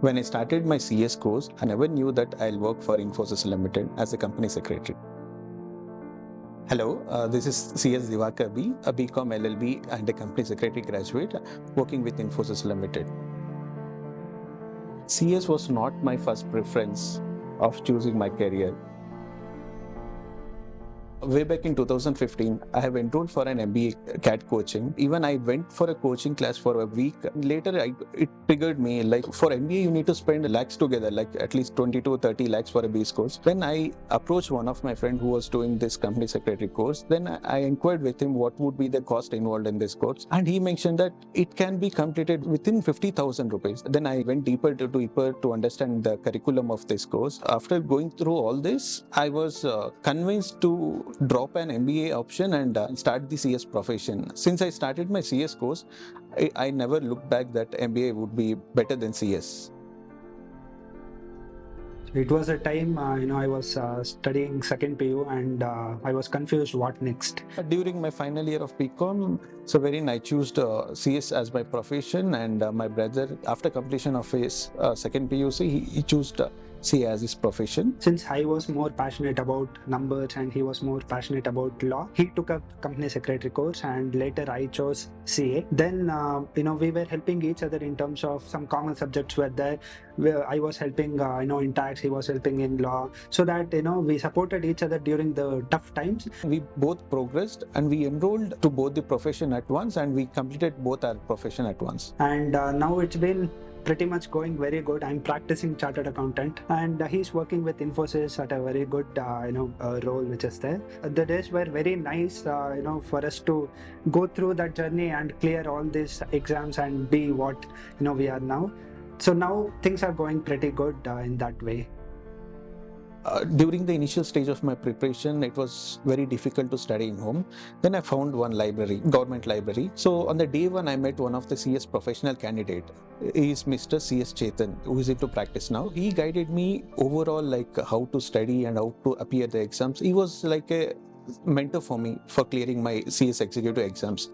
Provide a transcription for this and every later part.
When I started my CS course, I never knew that I'll work for Infosys Limited as a company secretary. Hello, this is CS Divakar B, a BCom LLB and a company secretary graduate working with Infosys Limited. CS was not my first preference of choosing my career. Way back in 2015, I have enrolled for an MBA CAT coaching. Even I went for a coaching class for a week. Later, it triggered me, like for MBA, you need to spend lakhs together, like at least 20 to 30 lakhs for a base course. When I approached one of my friends who was doing this company secretary course, then I inquired with him what would be the cost involved in this course. And he mentioned that it can be completed within 50,000 rupees. Then I went deeper to understand the curriculum of this course. After going through all this, I was convinced to drop an MBA option and start the CS profession. Since I started my CS course, I never looked back that MBA would be better than CS. It was a time, I was studying second PU and I was confused what next. During my final year of BCom, so wherein I chose CS as my profession, and my brother, after completion of his second PUC, he chose CA as his profession. Since I was more passionate about numbers and he was more passionate about law, he took up company secretary course and later I chose CA. Then, we were helping each other in terms of some common subjects were there. Where I was helping, in tax, he was helping in law, so that, we supported each other during the tough times. We both progressed and we enrolled to both the profession at once, and we completed both our profession at once. And now it's been pretty much going very good. I'm practicing chartered accountant and he's working with Infosys at a very good role which is there. The days were very nice for us to go through that journey and clear all these exams and be what we are now. So now things are going pretty good in that way. During the initial stage of my preparation, it was very difficult to study in home. Then I found one library, government library. So on the day one, I met one of the CS professional candidate. He is Mr. CS Chetan, who is into practice now. He guided me overall, like how to study and how to appear the exams. He was like a mentor for me for clearing my CS executive exams.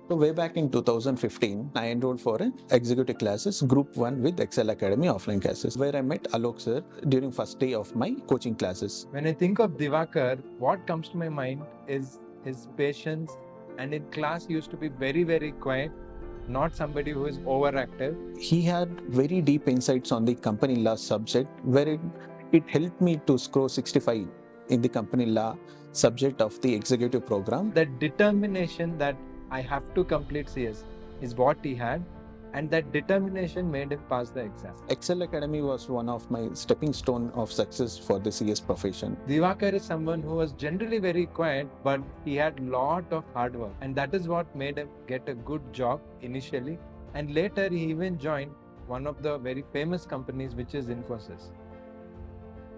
So way back in 2015, I enrolled for an executive classes, group 1 with Ekcel Academy offline classes, where I met Alok sir during first day of my coaching classes. When I think of Divakar, what comes to my mind is his patience, and in class he used to be very, very quiet, not somebody who is overactive. He had very deep insights on the company law subject, where it helped me to score 65 in the company law subject of the executive program. That determination that I have to complete CS is what he had, and that determination made him pass the exam. Ekcel Academy was one of my stepping stone of success for the CS profession. Divakar is someone who was generally very quiet, but he had lot of hard work, and that is what made him get a good job initially, and later he even joined one of the very famous companies, which is Infosys.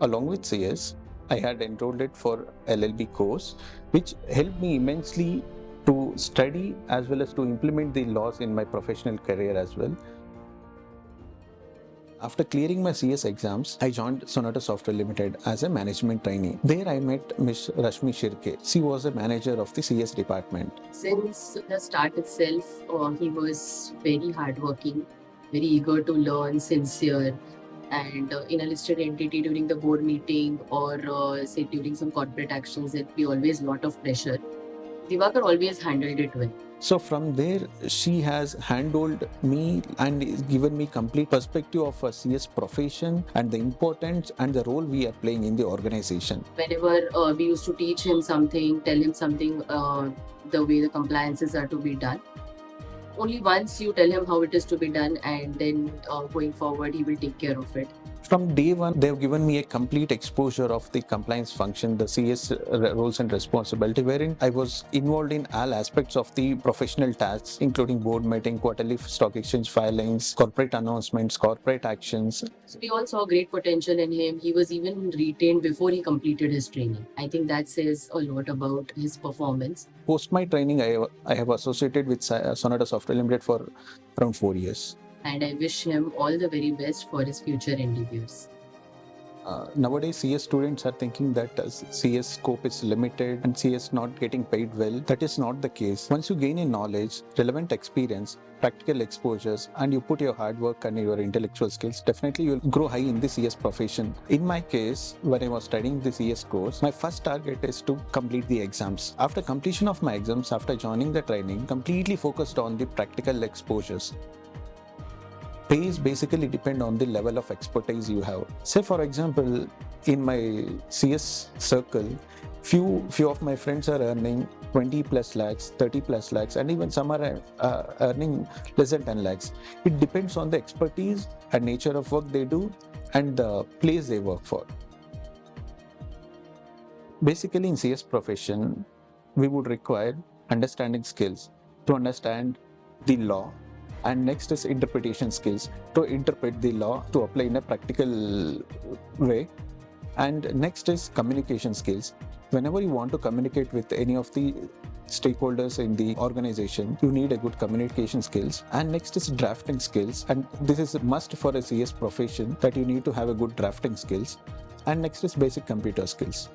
Along with CS, I had enrolled it for LLB course, which helped me immensely to study as well as to implement the laws in my professional career as well. After clearing my CS exams, I joined Sonata Software Limited as a management trainee. There I met Ms. Rashmi Shirke. She was a manager of the CS department. Since the start itself, he was very hardworking, very eager to learn, sincere, and in a listed entity during the board meeting or say during some corporate actions, there'd be always a lot of pressure. Divakar always handled it well. So from there, she has handled me and given me complete perspective of a CS profession and the importance and the role we are playing in the organization. Whenever we used to teach him something, tell him something, the way the compliances are to be done, only once you tell him how it is to be done, and then going forward, he will take care of it. From day one, they've given me a complete exposure of the compliance function, the CS roles and responsibility, wherein I was involved in all aspects of the professional tasks, including board meeting, quarterly stock exchange filings, corporate announcements, corporate actions. So we all saw great potential in him. He was even retained before he completed his training. I think that says a lot about his performance. Post my training, I have associated with Sonata Software Limited for around 4 years. And I wish him all the very best for his future endeavors. Nowadays, CS students are thinking that CS scope is limited and CS not getting paid well. That is not the case. Once you gain a knowledge, relevant experience, practical exposures, and you put your hard work and your intellectual skills, definitely you'll grow high in the CS profession. In my case, when I was studying the CS course, my first target is to complete the exams. After completion of my exams, after joining the training, completely focused on the practical exposures. Pays basically depend on the level of expertise you have. Say for example, in my CS circle, few of my friends are earning 20 plus lakhs, 30 plus lakhs, and even some are earning less than 10 lakhs. It depends on the expertise and nature of work they do and the place they work for. Basically in CS profession, we would require understanding skills to understand the law, and next is interpretation skills to interpret the law to apply in a practical way, and next is communication skills. Whenever you want to communicate with any of the stakeholders in the organization, you need a good communication skills. And next is drafting skills, and this is a must for a CS profession, that you need to have a good drafting skills. And next is basic computer skills.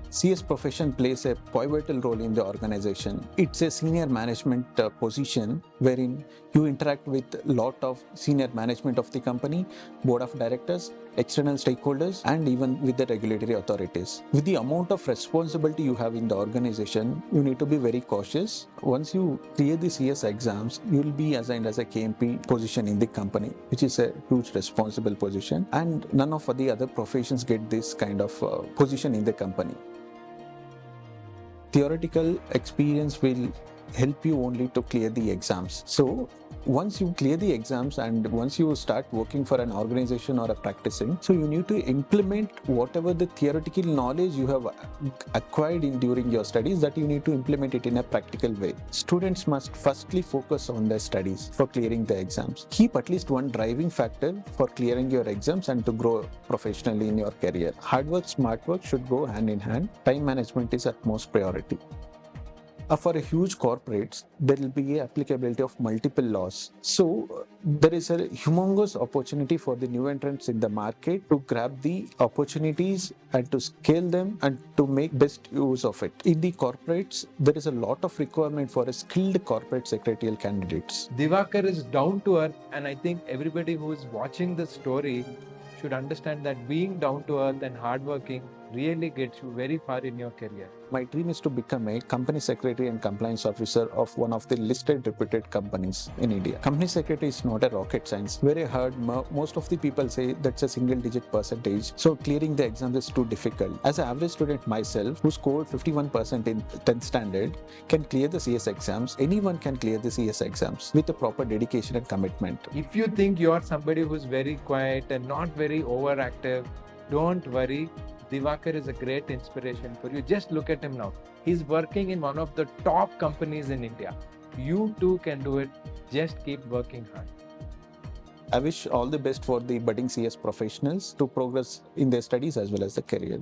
CS profession plays a pivotal role in the organization. It's a senior management position wherein you interact with a lot of senior management of the company, board of directors, external stakeholders, and even with the regulatory authorities. With the amount of responsibility you have in the organization, you need to be very cautious. Once you clear the CS exams, you will be assigned as a KMP position in the company, which is a huge responsible position, and none of the other professions get this kind of position in the company. Theoretical experience will help you only to clear the exams. So once you clear the exams and once you start working for an organization or a practicing, so you need to implement whatever the theoretical knowledge you have acquired during your studies, that you need to implement it in a practical way. Students must firstly focus on their studies for clearing the exams. Keep at least one driving factor for clearing your exams and to grow professionally in your career. Hard work, smart work should go hand in hand. Time management is utmost priority. For a huge corporates, there will be applicability of multiple laws. So there is a humongous opportunity for the new entrants in the market to grab the opportunities and to scale them and to make best use of it. In the corporates, there is a lot of requirement for a skilled corporate secretarial candidates. Divakar is down to earth, and I think everybody who is watching this story should understand that being down to earth and hardworking really gets you very far in your career. My dream is to become a company secretary and compliance officer of one of the listed reputed companies in India. Company secretary is not a rocket science. Where I heard most of the people say that's a single digit percentage. So clearing the exams is too difficult. As an average student myself, who scored 51% in 10th standard, can clear the CS exams. Anyone can clear the CS exams with a proper dedication and commitment. If you think you are somebody who's very quiet and not very overactive, don't worry. Divakar is a great inspiration for you. Just look at him now. He's working in one of the top companies in India. You too can do it. Just keep working hard. I wish all the best for the budding CS professionals to progress in their studies as well as their career.